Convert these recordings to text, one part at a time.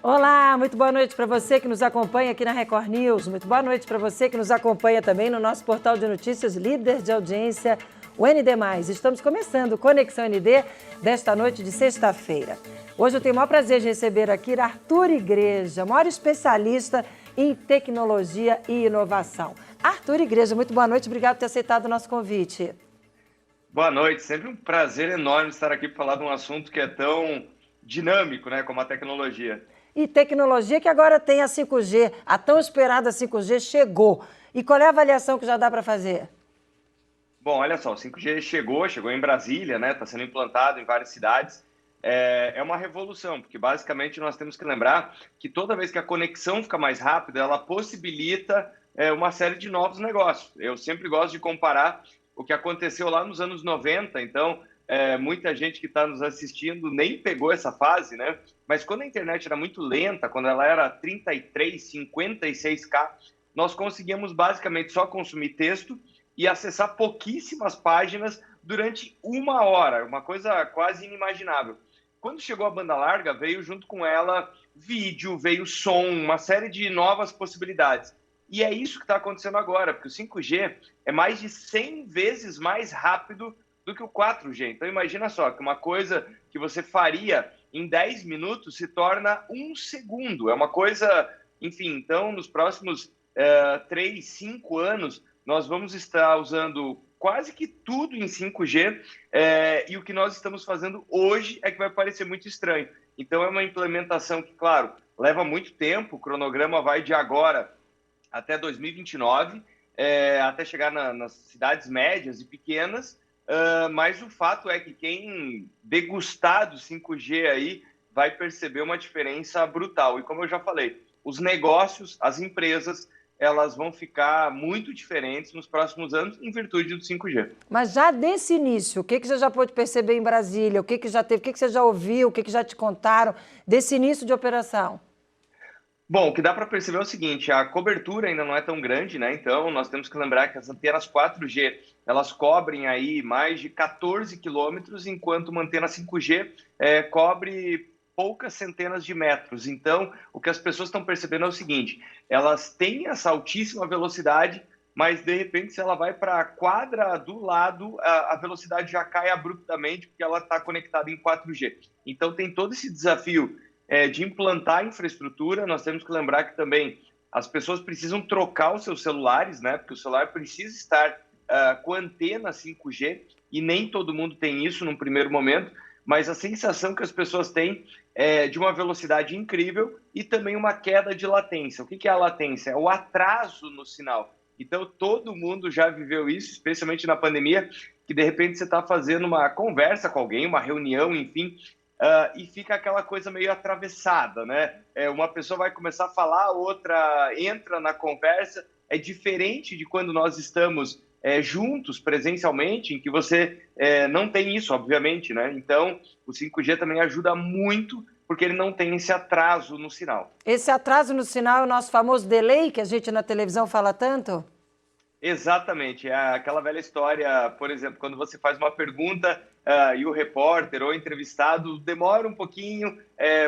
Olá, muito boa noite para você que nos acompanha aqui na Record News. Muito boa noite para você que nos acompanha também no nosso portal de notícias líder de audiência, o ND+. Estamos começando o Conexão ND desta noite de sexta-feira. Hoje eu tenho o maior prazer de receber aqui Arthur Igreja, maior especialista em tecnologia e inovação. Arthur Igreja, muito boa noite, obrigado por ter aceitado o nosso convite. Boa noite, sempre um prazer enorme estar aqui para falar de um assunto que é tão dinâmico, né, como a tecnologia. E tecnologia que agora tem a 5G, a tão esperada 5G chegou. E qual é a avaliação que já dá para fazer? Bom, olha só, o 5G chegou em Brasília, né, está sendo implantado em várias cidades. É uma revolução, porque basicamente nós temos que lembrar que toda vez que a conexão fica mais rápida, ela possibilita uma série de novos negócios. Eu sempre gosto de comparar o que aconteceu lá nos anos 90, então muita gente que está nos assistindo nem pegou essa fase, né? Mas quando a internet era muito lenta, quando ela era 33, 56K, nós conseguíamos basicamente só consumir texto e acessar pouquíssimas páginas durante uma hora, uma coisa quase inimaginável. Quando chegou a banda larga, veio junto com ela vídeo, veio som, uma série de novas possibilidades. E é isso que está acontecendo agora, porque o 5G é mais de 100 vezes mais rápido do que o 4G. Então imagina só, que uma coisa que você faria em 10 minutos se torna um segundo. É uma coisa, enfim, então nos próximos 3, 5 anos, nós vamos estar usando quase que tudo em 5G e o que nós estamos fazendo hoje é que vai parecer muito estranho. Então é uma implementação que, claro, leva muito tempo, o cronograma vai de agora até 2029, até chegar nas cidades médias e pequenas, mas o fato é que quem degustar do 5G aí vai perceber uma diferença brutal. E como eu já falei, os negócios, as empresas, elas vão ficar muito diferentes nos próximos anos em virtude do 5G. Mas já desse início, o que você já pôde perceber em Brasília? O que já teve? O que você já ouviu? O que já te contaram desse início de operação? Bom, o que dá para perceber é o seguinte, a cobertura ainda não é tão grande, né? Então, nós temos que lembrar que as antenas 4G, elas cobrem aí mais de 14 quilômetros, enquanto uma antena 5G cobre poucas centenas de metros. Então, o que as pessoas estão percebendo é o seguinte, elas têm essa altíssima velocidade, mas, de repente, se ela vai para a quadra do lado, a velocidade já cai abruptamente, porque ela está conectada em 4G. Então, tem todo esse desafio de implantar infraestrutura. Nós temos que lembrar que também as pessoas precisam trocar os seus celulares, né? Porque o celular precisa estar com antena 5G e nem todo mundo tem isso num primeiro momento, mas a sensação que as pessoas têm é de uma velocidade incrível e também uma queda de latência. O que é a latência? É o atraso no sinal. Então, todo mundo já viveu isso, especialmente na pandemia, que de repente você está fazendo uma conversa com alguém, uma reunião, enfim, e fica aquela coisa meio atravessada, né? Uma pessoa vai começar a falar, outra entra na conversa. É diferente de quando nós estamos juntos presencialmente, em que você não tem isso, obviamente, né? Então, o 5G também ajuda muito, porque ele não tem esse atraso no sinal. Esse atraso no sinal é o nosso famoso delay, que a gente na televisão fala tanto? Exatamente, é aquela velha história, por exemplo, quando você faz uma pergunta e o repórter ou entrevistado demora um pouquinho,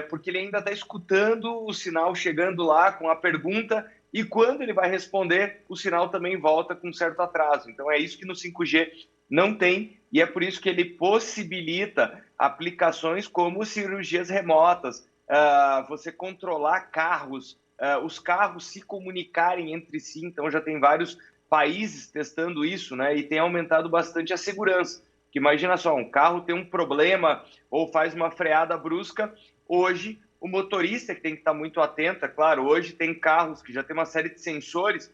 porque ele ainda está escutando o sinal chegando lá com a pergunta e quando ele vai responder, o sinal também volta com um certo atraso. Então é isso que no 5G não tem e é por isso que ele possibilita aplicações como cirurgias remotas, você controlar carros, os carros se comunicarem entre si, então já tem vários países testando isso, né? E tem aumentado bastante a segurança. Que imagina só, um carro tem um problema ou faz uma freada brusca. Hoje, o motorista que tem que estar muito atento, é claro, hoje tem carros que já tem uma série de sensores,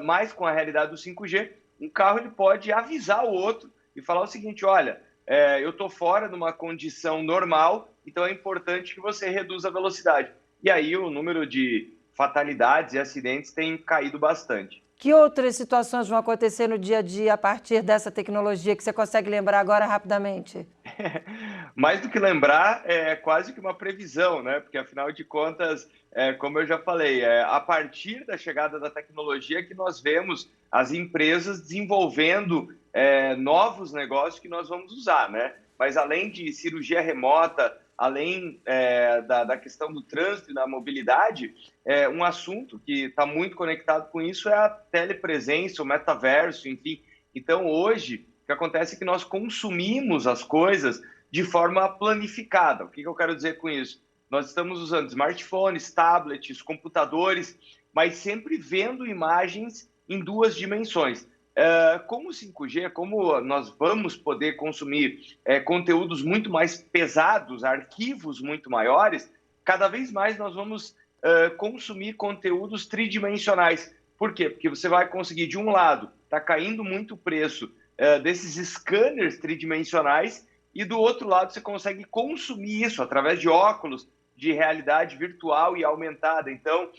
mas com a realidade do 5G, um carro ele pode avisar o outro e falar o seguinte, olha, eu estou fora de uma condição normal, então é importante que você reduza a velocidade. E aí o número de fatalidades e acidentes tem caído bastante. Que outras situações vão acontecer no dia a dia a partir dessa tecnologia que você consegue lembrar agora rapidamente? Mais do que lembrar, é quase que uma previsão, né? Porque, afinal de contas, como eu já falei, a partir da chegada da tecnologia que nós vemos as empresas desenvolvendo novos negócios que nós vamos usar, né? Mas além de cirurgia remota, além da questão do trânsito e da mobilidade, um assunto que está muito conectado com isso é a telepresença, o metaverso, enfim. Então, hoje, o que acontece é que nós consumimos as coisas de forma planificada. O que eu quero dizer com isso? Nós estamos usando smartphones, tablets, computadores, mas sempre vendo imagens em duas dimensões. Com o 5G, como nós vamos poder consumir conteúdos muito mais pesados, arquivos muito maiores, cada vez mais nós vamos consumir conteúdos tridimensionais. Por quê? Porque você vai conseguir, de um lado, está caindo muito o preço desses scanners tridimensionais, e do outro lado você consegue consumir isso através de óculos de realidade virtual e aumentada. Então,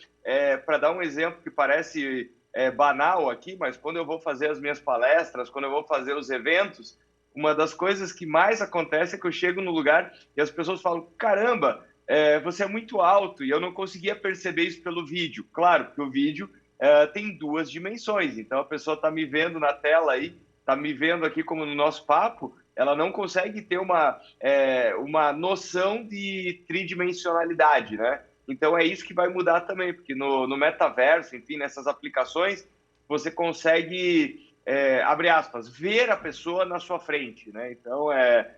para dar um exemplo que parece banal aqui, mas quando eu vou fazer as minhas palestras, quando eu vou fazer os eventos, uma das coisas que mais acontece é que eu chego no lugar e as pessoas falam, caramba, você é muito alto, e eu não conseguia perceber isso pelo vídeo. Claro, porque o vídeo tem duas dimensões, então a pessoa está me vendo na tela aí, está me vendo aqui como no nosso papo, ela não consegue ter uma noção de tridimensionalidade, né? Então é isso que vai mudar também, porque no metaverso, enfim, nessas aplicações, você consegue, abre aspas, ver a pessoa na sua frente, né? Então é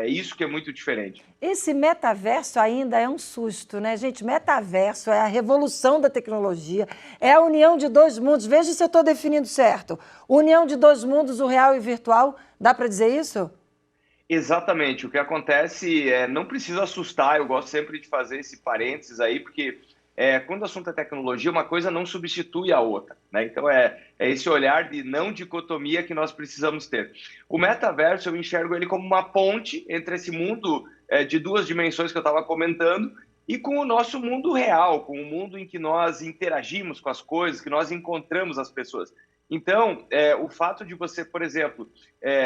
isso que é muito diferente. Esse metaverso ainda é um susto, né, gente? Metaverso é a revolução da tecnologia, é a união de dois mundos. Veja se eu estou definindo certo. União de dois mundos, o real e o virtual. Dá para dizer isso? Exatamente. O que acontece não precisa assustar, eu gosto sempre de fazer esse parênteses aí, porque quando o assunto é tecnologia, uma coisa não substitui a outra, né? Então é esse olhar de não dicotomia que nós precisamos ter. O metaverso, eu enxergo ele como uma ponte entre esse mundo de duas dimensões que eu estava comentando e com o nosso mundo real, com o mundo em que nós interagimos com as coisas, que nós encontramos as pessoas. Então, o fato de você, por exemplo,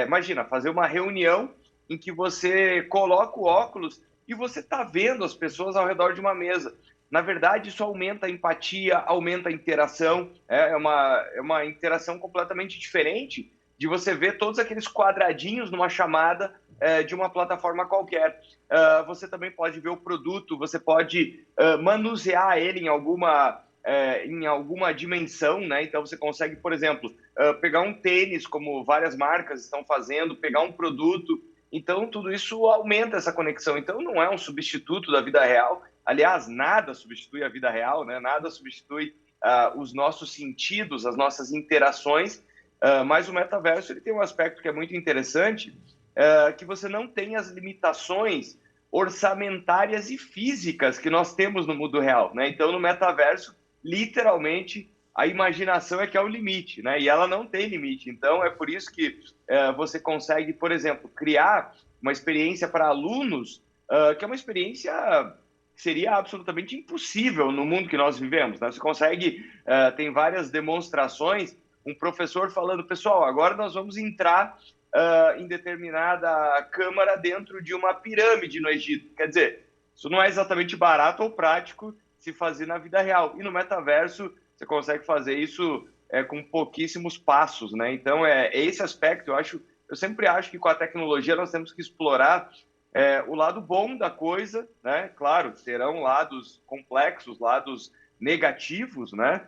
imagina, fazer uma reunião em que você coloca o óculos e você está vendo as pessoas ao redor de uma mesa. Na verdade, isso aumenta a empatia, aumenta a interação, é uma interação completamente diferente de você ver todos aqueles quadradinhos numa chamada de uma plataforma qualquer. Você também pode ver o produto, você pode manusear ele em alguma dimensão, né? Então você consegue, por exemplo, pegar um tênis, como várias marcas estão fazendo, pegar um produto. Então, tudo isso aumenta essa conexão. Então, não é um substituto da vida real. Aliás, nada substitui a vida real, né? Nada substitui os nossos sentidos, as nossas interações. Mas o metaverso ele tem um aspecto que é muito interessante, que você não tem as limitações orçamentárias e físicas que nós temos no mundo real, né? Então, no metaverso, literalmente, a imaginação é que é o limite, né? E ela não tem limite. Então, é por isso que você consegue, por exemplo, criar uma experiência para alunos, que é uma experiência que seria absolutamente impossível no mundo que nós vivemos, né? Você consegue, tem várias demonstrações, um professor falando, pessoal, agora nós vamos entrar em determinada câmara dentro de uma pirâmide no Egito. Quer dizer, isso não é exatamente barato ou prático se fazer na vida real. E no metaverso, você consegue fazer isso com pouquíssimos passos, né? Então, esse aspecto, eu sempre acho que com a tecnologia nós temos que explorar o lado bom da coisa, né? Claro, terão lados complexos, lados negativos, né?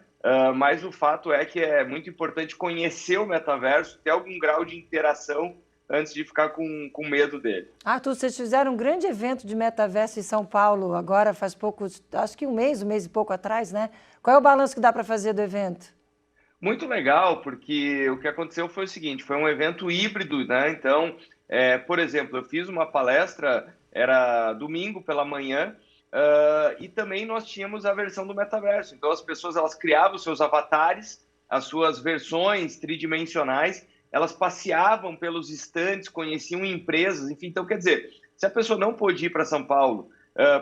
Mas o fato é que é muito importante conhecer o metaverso, ter algum grau de interação antes de ficar com medo dele. Arthur, vocês fizeram um grande evento de metaverso em São Paulo, agora faz pouco, acho que um mês e pouco atrás, né? Qual é o balanço que dá para fazer do evento? Muito legal, porque o que aconteceu foi o seguinte, foi um evento híbrido, né? Então, por exemplo, eu fiz uma palestra, era domingo pela manhã, e também nós tínhamos a versão do metaverso. Então, as pessoas elas criavam seus avatares, as suas versões tridimensionais, elas passeavam pelos estandes, conheciam empresas, enfim. Então, quer dizer, se a pessoa não pôde ir para São Paulo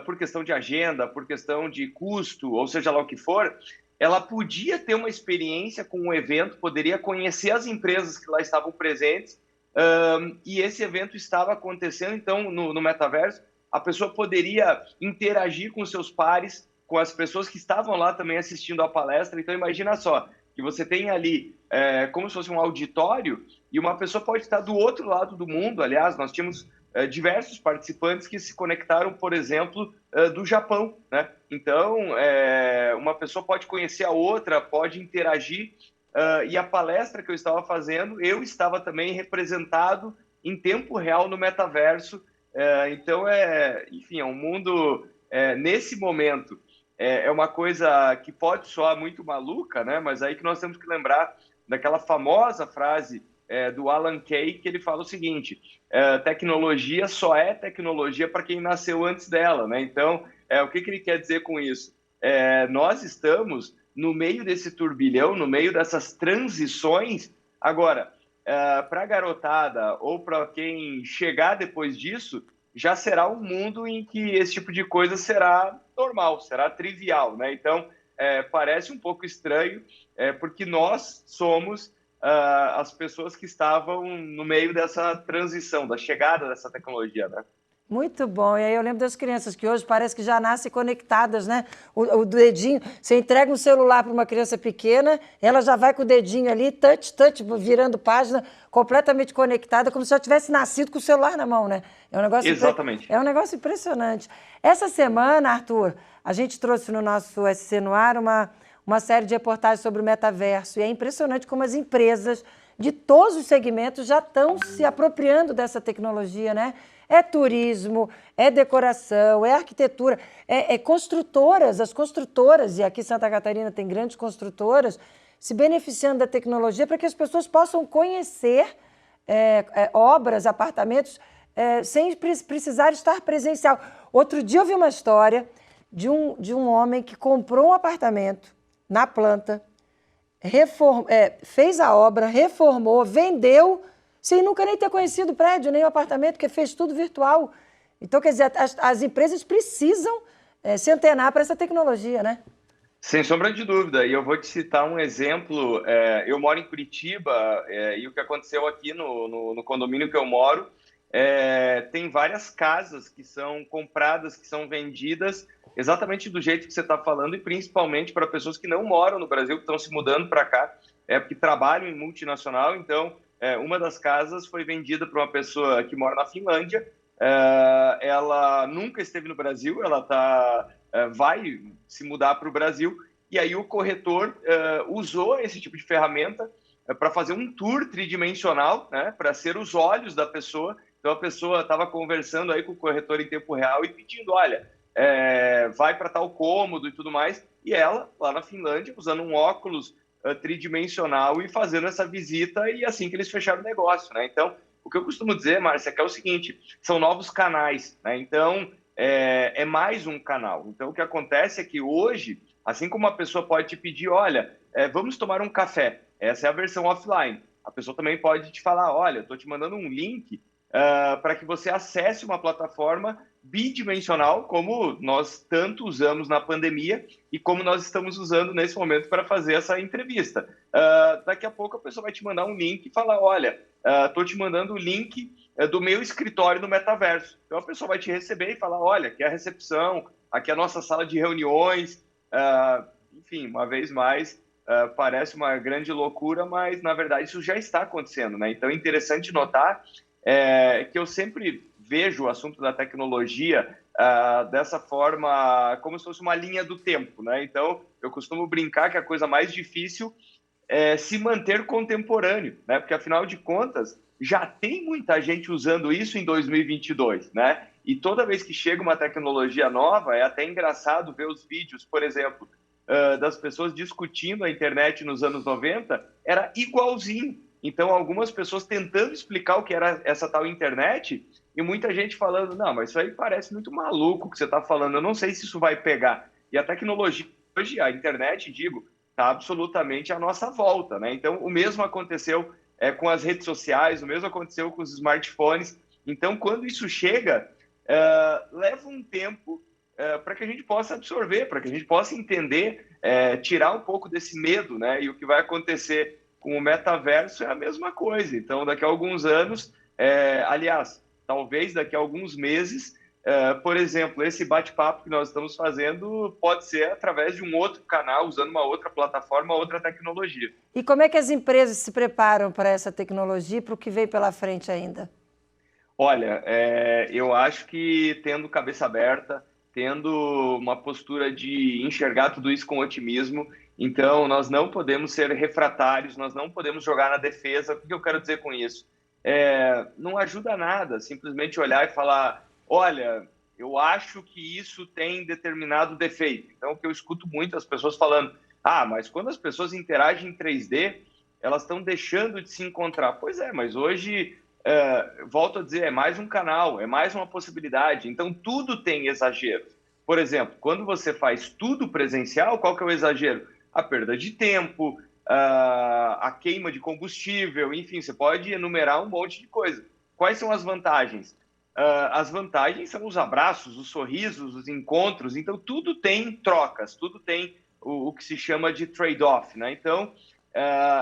por questão de agenda, por questão de custo, ou seja lá o que for, ela podia ter uma experiência com o evento, poderia conhecer as empresas que lá estavam presentes, e esse evento estava acontecendo, então, no metaverso, a pessoa poderia interagir com seus pares, com as pessoas que estavam lá também assistindo a palestra. Então, imagina só, que você tem ali como se fosse um auditório e uma pessoa pode estar do outro lado do mundo. Aliás, nós tínhamos diversos participantes que se conectaram, por exemplo, do Japão, né? Então, uma pessoa pode conhecer a outra, pode interagir, e a palestra que eu estava fazendo, eu estava também representado em tempo real no metaverso. Então, enfim, é um mundo, nesse momento, é uma coisa que pode soar muito maluca, né? Mas aí que nós temos que lembrar daquela famosa frase do Alan Kay, que ele fala o seguinte: tecnologia só é tecnologia para quem nasceu antes dela, né? Então, o que ele quer dizer com isso? Nós estamos no meio desse turbilhão, no meio dessas transições. Agora, para a garotada ou para quem chegar depois disso, já será um mundo em que esse tipo de coisa será normal, será trivial, né? Então, parece um pouco estranho, porque nós somos as pessoas que estavam no meio dessa transição, da chegada dessa tecnologia, né? Muito bom. E aí eu lembro das crianças que hoje parece que já nascem conectadas, né? O dedinho, você entrega um celular para uma criança pequena, ela já vai com o dedinho ali, touch, virando página, completamente conectada, como se já tivesse nascido com o celular na mão, né? Exatamente. É um negócio impressionante. Essa semana, Arthur, a gente trouxe no nosso SC no Ar uma série de reportagens sobre o metaverso. E é impressionante como as empresas de todos os segmentos já estão se apropriando dessa tecnologia, né? É turismo, é decoração, é arquitetura, construtoras, as construtoras, e aqui em Santa Catarina tem grandes construtoras, se beneficiando da tecnologia para que as pessoas possam conhecer obras, apartamentos, sem precisar estar presencial. Outro dia eu vi uma história de um homem que comprou um apartamento na planta, fez a obra, reformou, vendeu, sem nunca nem ter conhecido o prédio, nem o apartamento, porque fez tudo virtual. Então, quer dizer, as empresas precisam se antenar para essa tecnologia, né? Sem sombra de dúvida. E eu vou te citar um exemplo. Eu moro em Curitiba, e o que aconteceu aqui no condomínio que eu moro, tem várias casas que são compradas, que são vendidas exatamente do jeito que você está falando, e principalmente para pessoas que não moram no Brasil, que estão se mudando para cá, porque trabalham em multinacional. Então, uma das casas foi vendida para uma pessoa que mora na Finlândia. Ela nunca esteve no Brasil, ela vai se mudar para o Brasil, e aí o corretor usou esse tipo de ferramenta para fazer um tour tridimensional, né, para ser os olhos da pessoa. Então a pessoa estava conversando aí com o corretor em tempo real e pedindo, olha, vai para tal cômodo e tudo mais, e ela, lá na Finlândia, usando um óculos tridimensional e fazendo essa visita, e assim que eles fecharam o negócio, né? Então, o que eu costumo dizer, Márcia, é que é o seguinte, são novos canais, né? Então, é mais um canal. Então, o que acontece é que hoje, assim como uma pessoa pode te pedir, olha, vamos tomar um café, essa é a versão offline. A pessoa também pode te falar, olha, eu estou te mandando um link para que você acesse uma plataforma bidimensional, como nós tanto usamos na pandemia e como nós estamos usando nesse momento para fazer essa entrevista. Daqui a pouco a pessoa vai te mandar um link e falar, olha, estou te mandando o link do meu escritório no metaverso. Então a pessoa vai te receber e falar, olha, aqui é a recepção, aqui é a nossa sala de reuniões. Enfim, uma vez mais, parece uma grande loucura, mas na verdade isso já está acontecendo, né? Então é interessante notar que eu sempre vejo o assunto da tecnologia dessa forma, como se fosse uma linha do tempo, né? Então, eu costumo brincar que a coisa mais difícil é se manter contemporâneo, né? Porque, afinal de contas, já tem muita gente usando isso em 2022, né? E toda vez que chega uma tecnologia nova, é até engraçado ver os vídeos, por exemplo, das pessoas discutindo a internet nos anos 90, era igualzinho. Então, algumas pessoas tentando explicar o que era essa tal internet e muita gente falando, não, mas isso aí parece muito maluco o que você está falando, eu não sei se isso vai pegar. E a tecnologia, hoje, a internet, digo, está absolutamente à nossa volta, né? Então, o mesmo aconteceu com as redes sociais, o mesmo aconteceu com os smartphones. Então, quando isso chega, leva um tempo para que a gente possa absorver, para que a gente possa entender, tirar um pouco desse medo, né? E o que vai acontecer com o metaverso é a mesma coisa. Então, daqui a alguns anos, aliás, talvez daqui a alguns meses, por exemplo, esse bate-papo que nós estamos fazendo pode ser através de um outro canal, usando uma outra plataforma, outra tecnologia. E como é que as empresas se preparam para essa tecnologia e para o que vem pela frente ainda? Olha, eu acho que tendo cabeça aberta, tendo uma postura de enxergar tudo isso com otimismo, então nós não podemos ser refratários, nós não podemos jogar na defesa. O que eu quero dizer com isso? Não ajuda nada simplesmente olhar e falar, olha, eu acho que isso tem determinado defeito. Então, o que eu escuto muito as pessoas falando, mas quando as pessoas interagem em 3D, elas estão deixando de se encontrar. Pois é, mas hoje volto a dizer, é mais um canal, é mais uma possibilidade. Então, tudo tem exagero. Por exemplo, quando você faz tudo presencial, qual que é o exagero? A perda de tempo, a queima de combustível, enfim, você pode enumerar um monte de coisa. Quais são as vantagens? As vantagens são os abraços, os sorrisos, os encontros. Então, tudo tem trocas, tudo tem o que se chama de trade-off, né? Então,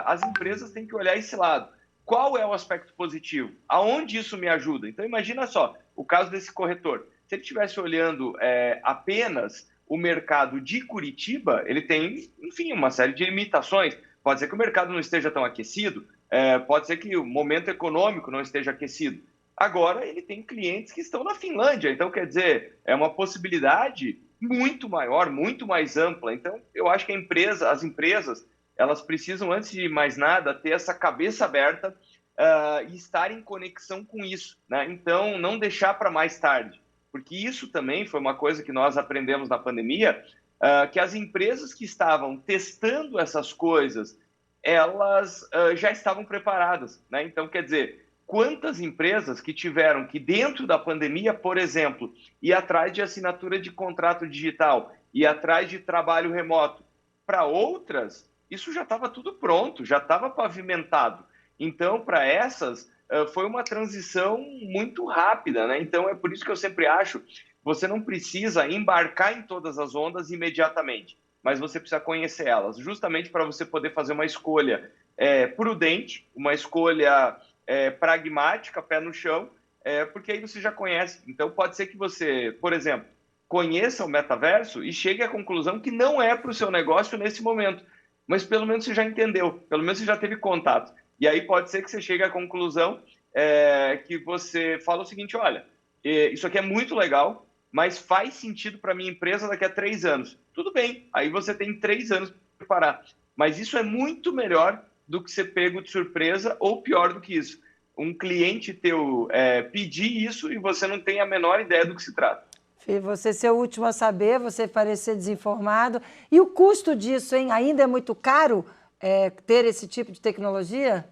as empresas têm que olhar esse lado. Qual é o aspecto positivo? Aonde isso me ajuda? Então, imagina só, o caso desse corretor. Se ele estivesse olhando apenas o mercado de Curitiba, ele tem, enfim, uma série de limitações. Pode ser que o mercado não esteja tão aquecido, pode ser que o momento econômico não esteja aquecido. Agora, ele tem clientes que estão na Finlândia, então, quer dizer, é uma possibilidade muito maior, muito mais ampla. Então, eu acho que as empresas, elas precisam, antes de mais nada, ter essa cabeça aberta e estar em conexão com isso, né? Então, não deixar para mais tarde, porque isso também foi uma coisa que nós aprendemos na pandemia, que as empresas que estavam testando essas coisas, elas já estavam preparadas, né? Então, quer dizer, quantas empresas que tiveram que, dentro da pandemia, por exemplo, ir atrás de assinatura de contrato digital, ir atrás de trabalho remoto, para outras, isso já estava tudo pronto, já estava pavimentado. Então, para essas, foi uma transição muito rápida, né? Então, é por isso que eu sempre acho, você não precisa embarcar em todas as ondas imediatamente, mas você precisa conhecer elas, justamente para você poder fazer uma escolha prudente, uma escolha pragmática, pé no chão, porque aí você já conhece. Então, pode ser que você, por exemplo, conheça o metaverso e chegue à conclusão que não é para o seu negócio nesse momento, mas pelo menos você já entendeu, pelo menos você já teve contato. E aí pode ser que você chegue à conclusão que você fala o seguinte, olha, isso aqui é muito legal, mas faz sentido para a minha empresa daqui a 3 anos. Tudo bem, aí você tem 3 anos para preparar. Mas isso é muito melhor do que ser pego de surpresa, ou pior do que isso, um cliente teu pedir isso e você não tem a menor ideia do que se trata. Você ser o último a saber, você parecer desinformado. E o custo disso, hein? Ainda é muito caro ter esse tipo de tecnologia?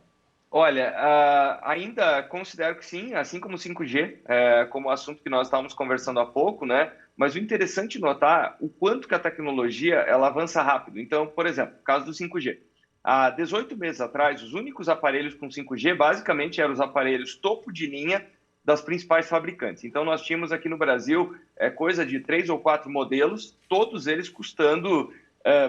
Olha, ainda considero que sim, assim como o 5G, como o assunto que nós estávamos conversando há pouco, né? Mas o interessante é notar o quanto que a tecnologia ela avança rápido. Então, por exemplo, o caso do 5G. Há 18 meses atrás, os únicos aparelhos com 5G basicamente eram os aparelhos topo de linha das principais fabricantes. Então, nós tínhamos aqui no Brasil coisa de 3 ou 4 modelos, todos eles custando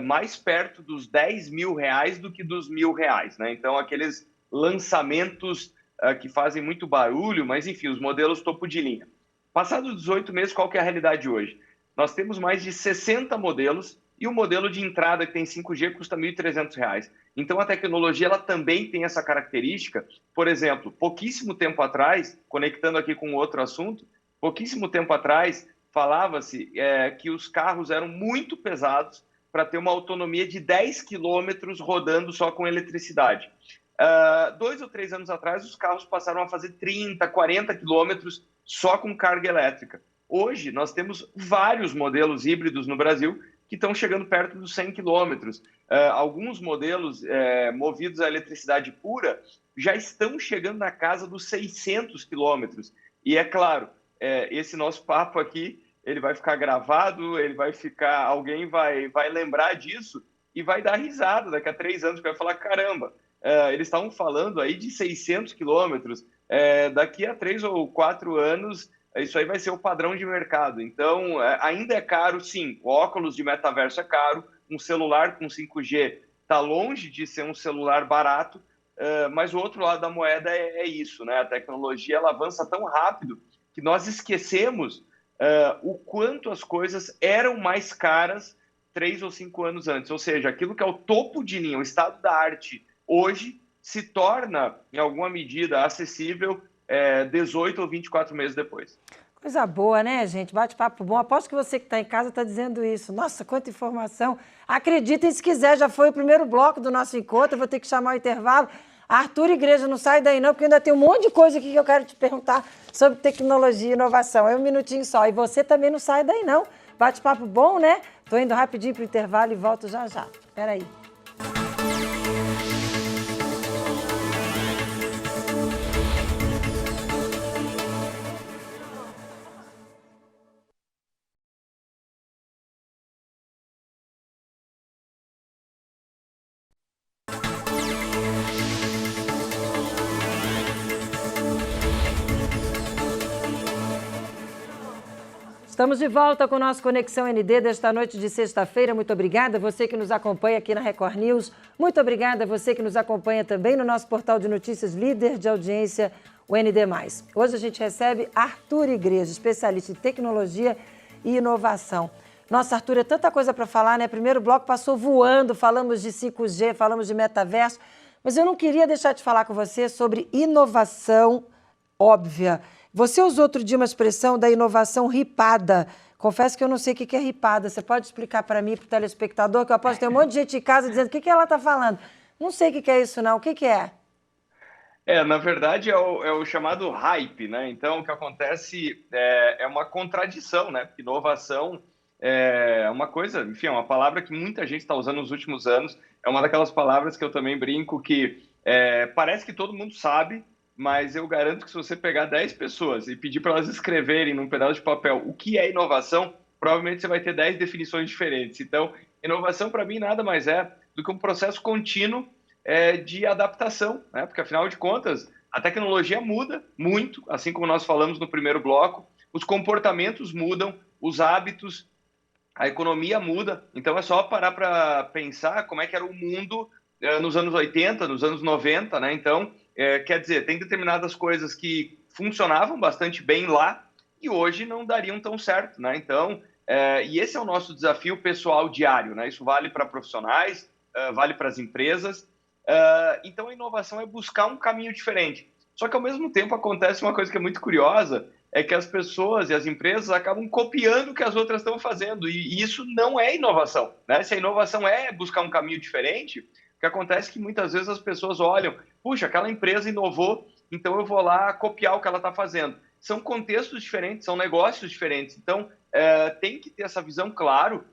mais perto dos R$ 10.000 do que dos R$ 1.000, né? Então, aqueles lançamentos que fazem muito barulho, mas enfim, os modelos topo de linha. Passados 18 meses, qual que é a realidade hoje? Nós temos mais de 60 modelos e o modelo de entrada que tem 5G custa R$ 1.300. Então, a tecnologia ela também tem essa característica. Por exemplo, pouquíssimo tempo atrás, conectando aqui com outro assunto, pouquíssimo tempo atrás falava-se que os carros eram muito pesados para ter uma autonomia de 10 quilômetros rodando só com eletricidade. 2 ou 3 anos atrás, os carros passaram a fazer 30, 40 quilômetros só com carga elétrica. Hoje, nós temos vários modelos híbridos no Brasil que estão chegando perto dos 100 quilômetros. Alguns modelos movidos a eletricidade pura já estão chegando na casa dos 600 quilômetros. E é claro, esse nosso papo aqui, ele vai ficar gravado, alguém vai lembrar disso e vai dar risada daqui a 3 anos, vai falar, caramba, eles estavam falando aí de 600 quilômetros, daqui a 3 ou 4 anos, isso aí vai ser o padrão de mercado. Então, ainda é caro, sim, o óculos de metaverso é caro, um celular com 5G está longe de ser um celular barato, mas o outro lado da moeda é isso, né? A tecnologia ela avança tão rápido que nós esquecemos o quanto as coisas eram mais caras 3 ou 5 anos antes. Ou seja, aquilo que é o topo de linha, o estado da arte, hoje se torna, em alguma medida, acessível 18 ou 24 meses depois. Coisa boa, né, gente? Bate-papo bom. Aposto que você que está em casa está dizendo isso. Nossa, quanta informação. Acreditem se quiser, já foi o primeiro bloco do nosso encontro. Eu vou ter que chamar o intervalo. Arthur Igreja, não sai daí não, porque ainda tem um monte de coisa aqui que eu quero te perguntar sobre tecnologia e inovação. É um minutinho só. E você também não sai daí não. Bate-papo bom, né? Tô indo rapidinho para o intervalo e volto já já. Espera aí. Estamos de volta com o nosso Conexão ND desta noite de sexta-feira. Muito obrigada a você que nos acompanha aqui na Record News. Muito obrigada a você que nos acompanha também no nosso portal de notícias líder de audiência, o ND+. Hoje a gente recebe Arthur Igreja, especialista em tecnologia e inovação. Nossa, Arthur, é tanta coisa para falar, né? Primeiro bloco passou voando, falamos de 5G, falamos de metaverso, mas eu não queria deixar de falar com você sobre inovação óbvia. Você usou outro dia uma expressão da inovação ripada. Confesso que eu não sei o que é ripada. Você pode explicar para mim, para o telespectador, que eu aposto que tem um monte de gente em casa dizendo o que ela está falando. Não sei o que é isso, não. O que é? Na verdade, é o chamado hype, né? Então, o que acontece é uma contradição, né? Inovação é uma coisa, enfim, é uma palavra que muita gente está usando nos últimos anos. É uma daquelas palavras que eu também brinco que parece que todo mundo sabe, mas eu garanto que se você pegar 10 pessoas e pedir para elas escreverem num pedaço de papel o que é inovação, provavelmente você vai ter 10 definições diferentes. Então, inovação para mim nada mais é do que um processo contínuo de adaptação, né? Porque afinal de contas, a tecnologia muda muito, assim como nós falamos no primeiro bloco, os comportamentos mudam, os hábitos, a economia muda, então é só parar para pensar como é que era o mundo nos anos 80, nos anos 90, né? Então, quer dizer, tem determinadas coisas que funcionavam bastante bem lá e hoje não dariam tão certo, né? Então, e esse é o nosso desafio pessoal diário, né? Isso vale para profissionais, vale para as empresas. Então, a inovação é buscar um caminho diferente. Só que, ao mesmo tempo, acontece uma coisa que é muito curiosa, é que as pessoas e as empresas acabam copiando o que as outras estão fazendo, e isso não é inovação, né? Se a inovação é buscar um caminho diferente, o que acontece é que muitas vezes as pessoas olham, puxa, aquela empresa inovou, então eu vou lá copiar o que ela está fazendo. São contextos diferentes, são negócios diferentes, então tem que ter essa visão, claro,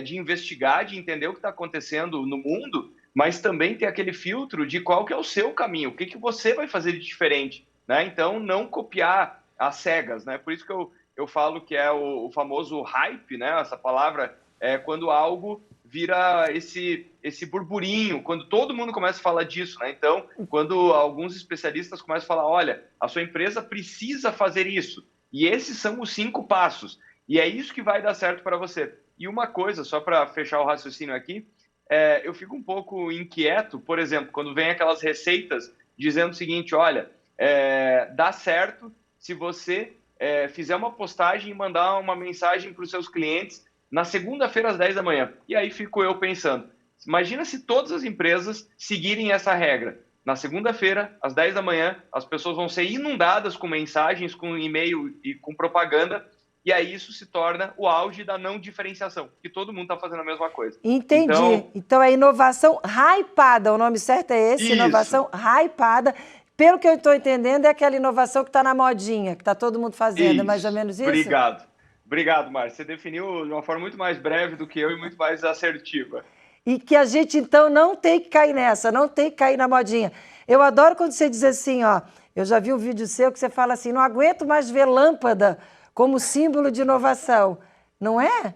de investigar, de entender o que está acontecendo no mundo, mas também ter aquele filtro de qual que é o seu caminho, o que você vai fazer de diferente, né? Então, não copiar às cegas, né? Por isso que eu falo que é o famoso hype, né? Essa palavra é quando algo vira esse burburinho, quando todo mundo começa a falar disso, né? Então, quando alguns especialistas começam a falar, olha, a sua empresa precisa fazer isso, e esses são os 5 passos, e é isso que vai dar certo para você. E uma coisa, só para fechar o raciocínio aqui, eu fico um pouco inquieto, por exemplo, quando vem aquelas receitas dizendo o seguinte, olha, dá certo se você fizer uma postagem e mandar uma mensagem para os seus clientes na segunda-feira às 10 da manhã. E aí fico eu pensando, imagina se todas as empresas seguirem essa regra. Na segunda-feira, às 10 da manhã, as pessoas vão ser inundadas com mensagens, com e-mail e com propaganda, e aí isso se torna o auge da não diferenciação, que todo mundo está fazendo a mesma coisa. Entendi. Então é inovação hypada, o nome certo é esse, isso. Inovação hypada. Pelo que eu estou entendendo, é aquela inovação que está na modinha, que está todo mundo fazendo, é mais ou menos isso? Obrigado, Márcia. Você definiu de uma forma muito mais breve do que eu e muito mais assertiva. E que a gente, então, não tem que cair nessa, não tem que cair na modinha. Eu adoro quando você diz assim, ó, eu já vi um vídeo seu que você fala assim, não aguento mais ver lâmpada como símbolo de inovação, não é?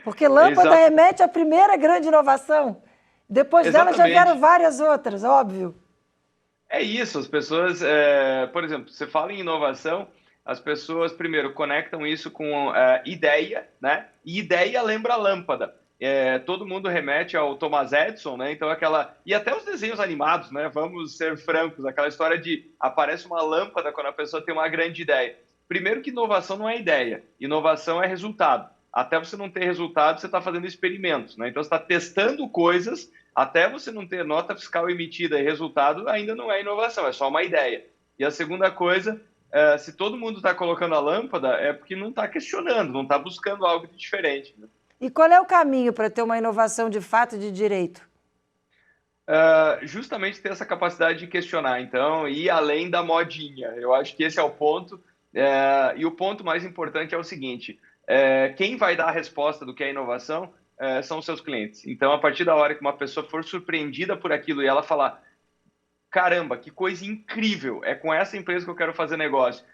Porque lâmpada remete à primeira grande inovação. Depois dela já vieram várias outras, óbvio. É isso, as pessoas, por exemplo, você fala em inovação, as pessoas primeiro conectam isso com ideia, né? E ideia lembra lâmpada. Todo mundo remete ao Thomas Edison, né? Então e até os desenhos animados, né? Vamos ser francos, aquela história de aparece uma lâmpada quando a pessoa tem uma grande ideia. Primeiro que inovação não é ideia, inovação é resultado. Até você não ter resultado, você está fazendo experimentos, né? Então você está testando coisas, até você não ter nota fiscal emitida e resultado, ainda não é inovação, é só uma ideia. E a segunda coisa, se todo mundo está colocando a lâmpada, é porque não está questionando, não está buscando algo de diferente, né? E qual é o caminho para ter uma inovação de fato de direito? Justamente ter essa capacidade de questionar, então, ir além da modinha. Eu acho que esse é o ponto. E o ponto mais importante é o seguinte: quem vai dar a resposta do que é inovação são os seus clientes. Então, a partir da hora que uma pessoa for surpreendida por aquilo e ela falar, caramba, que coisa incrível, é com essa empresa que eu quero fazer negócio.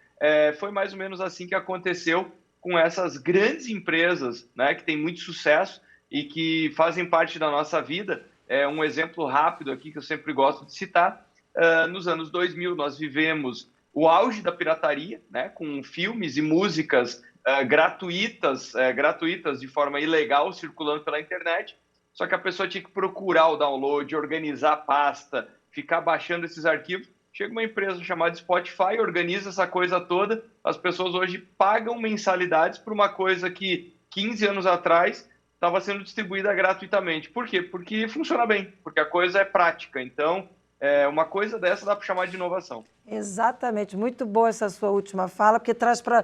Foi mais ou menos assim que aconteceu com essas grandes empresas, né, que têm muito sucesso e que fazem parte da nossa vida. Um exemplo rápido aqui que eu sempre gosto de citar, nos anos 2000 nós vivemos o auge da pirataria, né, com filmes e músicas gratuitas de forma ilegal circulando pela internet, só que a pessoa tinha que procurar o download, organizar a pasta, ficar baixando esses arquivos. Chega uma empresa chamada Spotify, organiza essa coisa toda, as pessoas hoje pagam mensalidades por uma coisa que 15 anos atrás estava sendo distribuída gratuitamente. Por quê? Porque funciona bem, porque a coisa é prática. Então, uma coisa dessa dá para chamar de inovação. Exatamente, muito boa essa sua última fala, porque traz para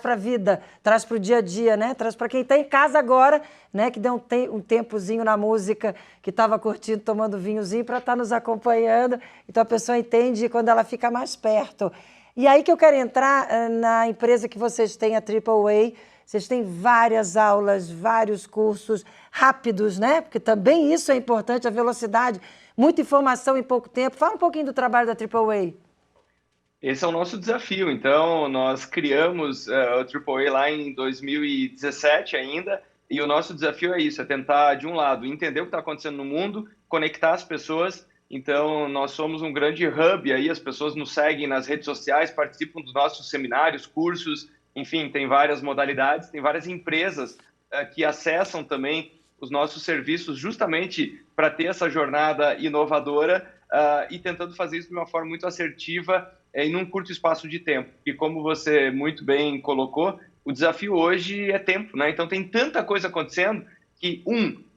a vida, traz para o dia a dia, né? Traz para quem está em casa agora, né? Que deu um tempozinho na música, que estava curtindo, tomando vinhozinho para estar nos acompanhando. Então a pessoa entende quando ela fica mais perto. E aí que eu quero entrar na empresa que vocês têm, a AAA. Vocês têm várias aulas, vários cursos rápidos, né? Porque também isso é importante, a velocidade, muita informação em pouco tempo. Fala um pouquinho do trabalho da AAA. Esse é o nosso desafio. Então, nós criamos o AAA lá em 2017 ainda, e o nosso desafio é isso, é tentar, de um lado, entender o que está acontecendo no mundo, conectar as pessoas. Então, nós somos um grande hub aí, as pessoas nos seguem nas redes sociais, participam dos nossos seminários, cursos, enfim, tem várias modalidades, tem várias empresas que acessam também os nossos serviços justamente para ter essa jornada inovadora e tentando fazer isso de uma forma muito assertiva em um curto espaço de tempo. E como você muito bem colocou, o desafio hoje é tempo, né? Então tem tanta coisa acontecendo que,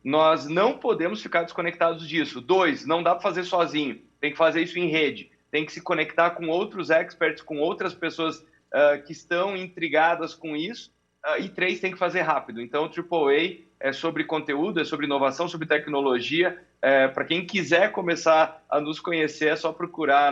nós não podemos ficar desconectados disso. 2, não dá para fazer sozinho, tem que fazer isso em rede, tem que se conectar com outros experts, com outras pessoas que estão intrigadas com isso. E 3, tem que fazer rápido. Então, o AAA é sobre conteúdo, é sobre inovação, sobre tecnologia. Para quem quiser começar a nos conhecer, é só procurar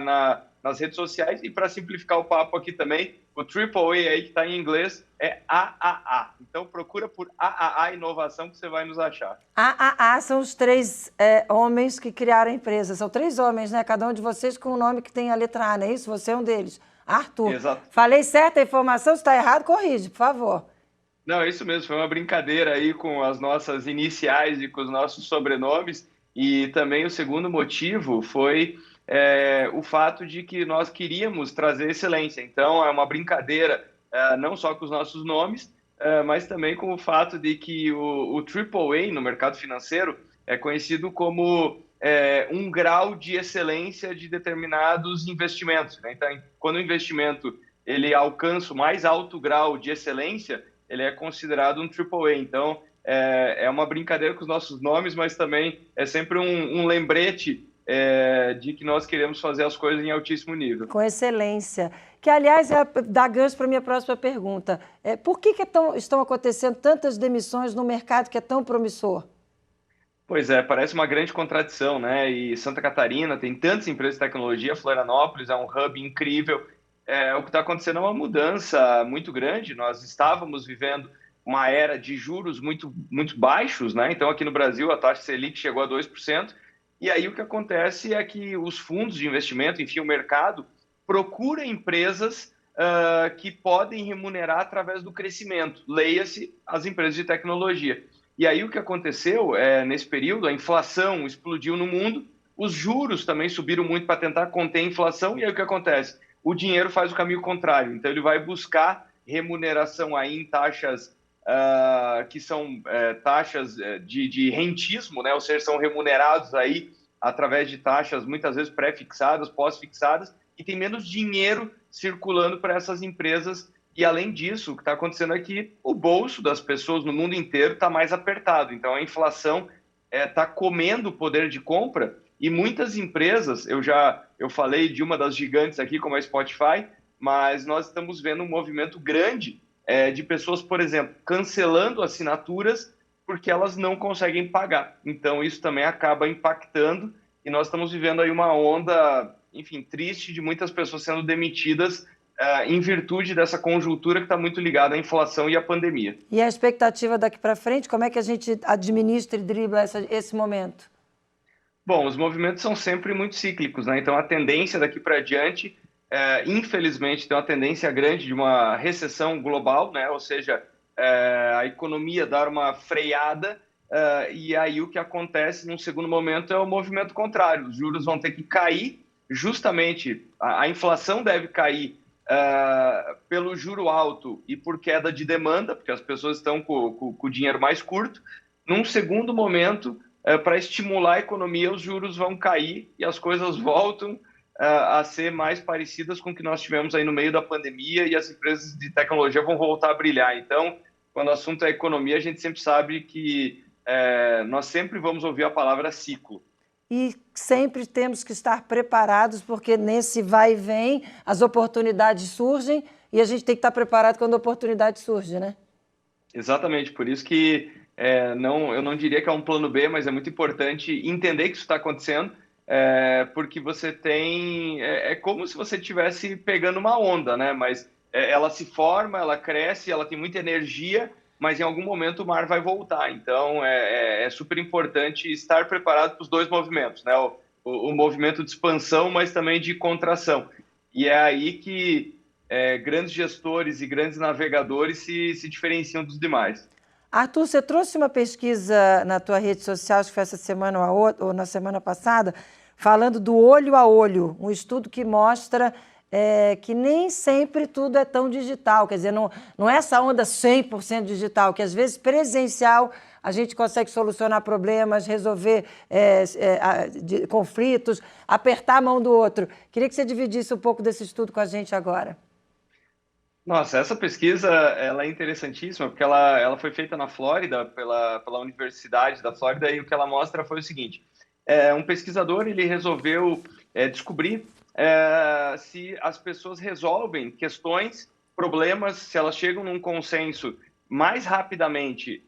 nas redes sociais. E para simplificar o papo aqui também, o AAA aí que está em inglês é AAA. Então procura por AAA Inovação que você vai nos achar. AAA são os 3 homens que criaram a empresa. São 3 homens, né? Cada um de vocês com um nome que tem a letra A, não é isso? Você é um deles. Arthur. Exato. Falei certa informação? Se está errado, corrige, por favor. Não, é isso mesmo. Foi uma brincadeira aí com as nossas iniciais e com os nossos sobrenomes. E também o segundo motivo foi o fato de que nós queríamos trazer excelência. Então, é uma brincadeira não só com os nossos nomes, mas também com o fato de que o AAA no mercado financeiro é conhecido como um grau de excelência de determinados investimentos, né? Então, quando o investimento ele alcança o mais alto grau de excelência, ele é considerado um AAA. Então, é uma brincadeira com os nossos nomes, mas também é sempre um lembrete de que nós queremos fazer as coisas em altíssimo nível. Com excelência. Que, aliás, dá gancho para a minha próxima pergunta. Por que estão acontecendo tantas demissões no mercado que é tão promissor? Pois é, parece uma grande contradição, né? E Santa Catarina tem tantas empresas de tecnologia, Florianópolis é um hub incrível. O que está acontecendo é uma mudança muito grande. Nós estávamos vivendo uma era de juros muito, muito baixos, né? Então, aqui no Brasil, a taxa Selic chegou a 2%. E aí o que acontece é que os fundos de investimento, enfim, o mercado, procura empresas que podem remunerar através do crescimento. Leia-se as empresas de tecnologia. E aí o que aconteceu nesse período, a inflação explodiu no mundo, os juros também subiram muito para tentar conter a inflação, e aí o que acontece? O dinheiro faz o caminho contrário, então ele vai buscar remuneração aí em taxas que são taxas de rentismo, né? Ou seja, são remunerados aí através de taxas muitas vezes pré-fixadas, pós-fixadas, e tem menos dinheiro circulando para essas empresas. E, além disso, o que está acontecendo é que o bolso das pessoas no mundo inteiro está mais apertado. Então, a inflação está comendo o poder de compra E muitas empresas, eu falei de uma das gigantes aqui, como a Spotify, mas nós estamos vendo um movimento grande de pessoas, por exemplo, cancelando assinaturas porque elas não conseguem pagar. Então, isso também acaba impactando e nós estamos vivendo aí uma onda, enfim, triste de muitas pessoas sendo demitidas em virtude dessa conjuntura que está muito ligada à inflação e à pandemia. E a expectativa daqui para frente, como é que a gente administra e dribla esse momento? Bom, os movimentos são sempre muito cíclicos, né? Então, a tendência daqui para diante, infelizmente, tem uma tendência grande de uma recessão global, né? Ou seja, a economia dar uma freada, e aí o que acontece num segundo momento é o movimento contrário. Os juros vão ter que cair, justamente a inflação deve cair pelo juro alto e por queda de demanda, porque as pessoas estão com o dinheiro mais curto. Num segundo momento, para estimular a economia, os juros vão cair e as coisas voltam a ser mais parecidas com o que nós tivemos aí no meio da pandemia e as empresas de tecnologia vão voltar a brilhar. Então, quando o assunto é economia, a gente sempre sabe que nós sempre vamos ouvir a palavra ciclo. E sempre temos que estar preparados, porque nesse vai e vem as oportunidades surgem e a gente tem que estar preparado quando a oportunidade surge, né? Exatamente, por isso que eu não diria que é um plano B, mas é muito importante entender que isso está acontecendo, porque você tem... É como se você estivesse pegando uma onda, né? Mas ela se forma, ela cresce, ela tem muita energia, mas em algum momento o mar vai voltar. Então, é super importante estar preparado para os dois movimentos, né? O movimento de expansão, mas também de contração. E é aí que grandes gestores e grandes navegadores se diferenciam dos demais. Arthur, você trouxe uma pesquisa na tua rede social, acho que foi essa semana ou na semana passada, falando do olho a olho, um estudo que mostra que nem sempre tudo é tão digital, quer dizer, não é essa onda 100% digital, que às vezes presencial a gente consegue solucionar problemas, resolver conflitos, apertar a mão do outro. Queria que você dividisse um pouco desse estudo com a gente agora. Nossa, essa pesquisa ela é interessantíssima porque ela foi feita na Flórida pela Universidade da Flórida e o que ela mostra foi o seguinte: um pesquisador ele resolveu descobrir se as pessoas resolvem questões, problemas, se elas chegam num consenso mais rapidamente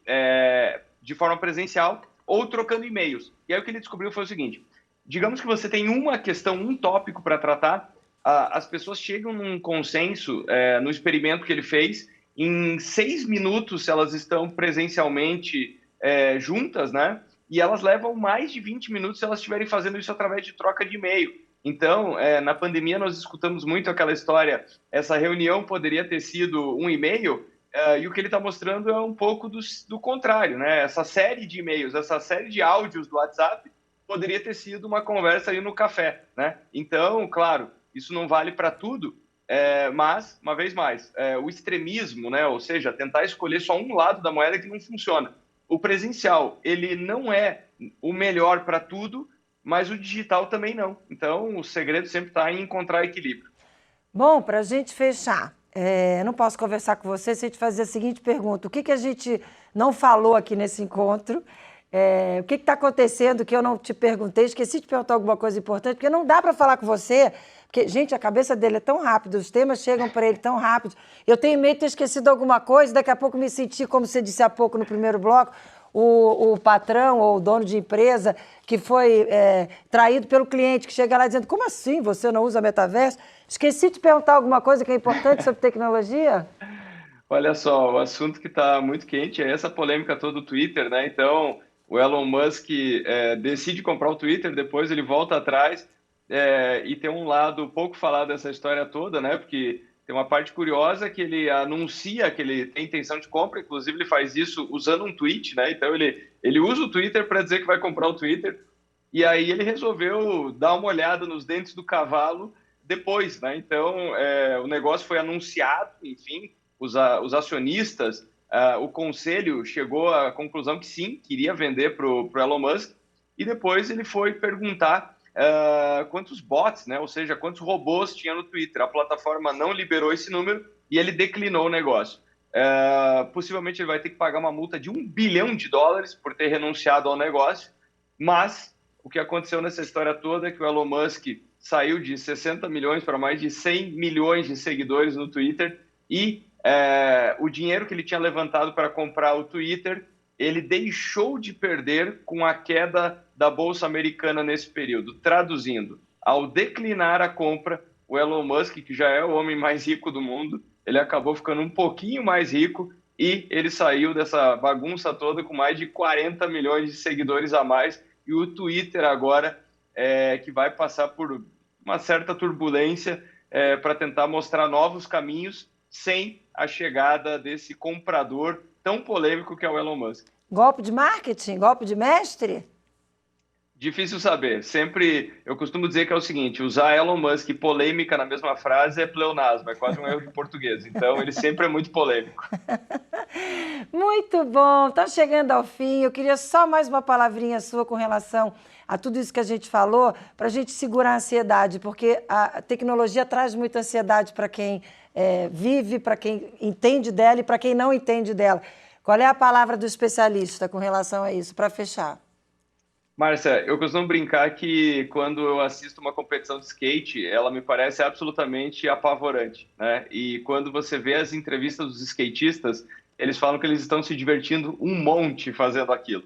de forma presencial ou trocando e-mails. E aí o que ele descobriu foi o seguinte: digamos que você tem uma questão, um tópico para tratar, as pessoas chegam num consenso no experimento que ele fez em 6 minutos se elas estão presencialmente juntas, né? E elas levam mais de 20 minutos se elas estiverem fazendo isso através de troca de e-mail. Então, na pandemia, nós escutamos muito aquela história, essa reunião poderia ter sido um e-mail, e o que ele está mostrando é um pouco do contrário, né? Essa série de e-mails, essa série de áudios do WhatsApp poderia ter sido uma conversa aí no café, né? Então, claro, isso não vale para tudo, mas, uma vez mais, o extremismo, né? Ou seja, tentar escolher só um lado da moeda que não funciona. O presencial, ele não é o melhor para tudo, mas o digital também não. Então, o segredo sempre está em encontrar equilíbrio. Bom, para a gente fechar, não posso conversar com você sem te fazer a seguinte pergunta: o que a gente não falou aqui nesse encontro? O que está acontecendo que eu não te perguntei? Esqueci de perguntar alguma coisa importante, porque não dá para falar com você, porque, gente, a cabeça dele é tão rápida, os temas chegam para ele tão rápido. Eu tenho medo de ter esquecido alguma coisa, daqui a pouco me sentir, como você disse há pouco no primeiro bloco, o patrão ou o dono de empresa que foi traído pelo cliente, que chega lá dizendo: como assim você não usa metaverso? Esqueci de perguntar alguma coisa que é importante sobre tecnologia? Olha só, o assunto que está muito quente é essa polêmica toda do Twitter, né? Então, o Elon Musk decide comprar o Twitter, depois ele volta atrás, e tem um lado pouco falado dessa história toda, né? Porque tem uma parte curiosa que ele anuncia que ele tem intenção de compra, inclusive ele faz isso usando um tweet, né? Então ele usa o Twitter para dizer que vai comprar o Twitter, e aí ele resolveu dar uma olhada nos dentes do cavalo depois, né? Então o negócio foi anunciado, enfim, os acionistas, o conselho chegou à conclusão que sim, queria vender para o Elon Musk, e depois ele foi perguntar quantos bots, né, ou seja, quantos robôs tinha no Twitter. A plataforma não liberou esse número e ele declinou o negócio. Possivelmente ele vai ter que pagar uma multa de $1 bilhão por ter renunciado ao negócio, mas o que aconteceu nessa história toda é que o Elon Musk saiu de 60 milhões para mais de 100 milhões de seguidores no Twitter e o dinheiro que ele tinha levantado para comprar o Twitter, ele deixou de perder com a queda da Bolsa Americana nesse período. Traduzindo, ao declinar a compra, o Elon Musk, que já é o homem mais rico do mundo, ele acabou ficando um pouquinho mais rico e ele saiu dessa bagunça toda com mais de 40 milhões de seguidores a mais. E o Twitter agora, que vai passar por uma certa turbulência para tentar mostrar novos caminhos sem a chegada desse comprador tão polêmico que é o Elon Musk. Golpe de marketing? Golpe de mestre? Difícil saber. Sempre, eu costumo dizer que é o seguinte, usar Elon Musk e polêmica na mesma frase é pleonasmo, é quase um erro de português. Então, ele sempre é muito polêmico. Muito bom, está chegando ao fim. Eu queria só mais uma palavrinha sua com relação a tudo isso que a gente falou, para a gente segurar a ansiedade, porque a tecnologia traz muita ansiedade para quem vive, para quem entende dela e para quem não entende dela. Qual é a palavra do especialista com relação a isso, para fechar? Márcia, eu costumo brincar que quando eu assisto uma competição de skate, ela me parece absolutamente apavorante, né? E quando você vê as entrevistas dos skatistas, eles falam que eles estão se divertindo um monte fazendo aquilo.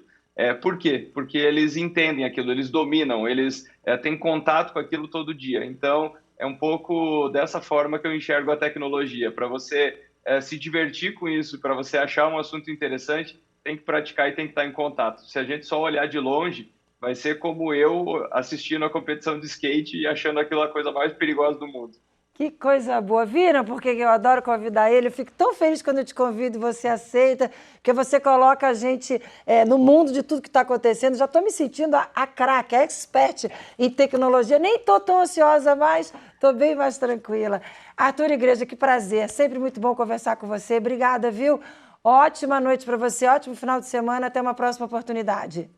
Por quê? Porque eles entendem aquilo, eles dominam, eles têm contato com aquilo todo dia. Então, é um pouco dessa forma que eu enxergo a tecnologia. Para você se divertir com isso, para você achar um assunto interessante, tem que praticar e tem que estar em contato. Se a gente só olhar de longe, vai ser como eu assistindo a competição de skate e achando aquilo a coisa mais perigosa do mundo. Que coisa boa. Viram porque eu adoro convidar ele? Eu fico tão feliz quando eu te convido e você aceita, porque você coloca a gente no mundo de tudo que está acontecendo. Já estou me sentindo a craque, a expert em tecnologia. Nem estou tão ansiosa mais, estou bem mais tranquila. Arthur Igreja, que prazer. Sempre muito bom conversar com você. Obrigada, viu? Ótima noite para você, ótimo final de semana. Até uma próxima oportunidade.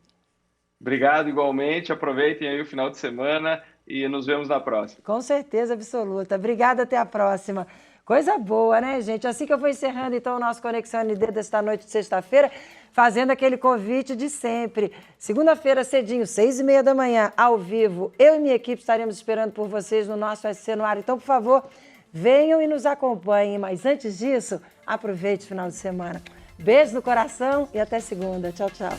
Obrigado, igualmente. Aproveitem aí o final de semana e nos vemos na próxima. Com certeza absoluta. Obrigada, até a próxima. Coisa boa, né, gente? Assim que eu vou encerrando, então, o nosso Conexão ND desta noite de sexta-feira, fazendo aquele convite de sempre. Segunda-feira, cedinho, 6h30 da manhã, ao vivo, eu e minha equipe estaremos esperando por vocês no nosso SC no ar. Então, por favor, venham e nos acompanhem. Mas antes disso, aproveite o final de semana. Beijo no coração e até segunda. Tchau, tchau.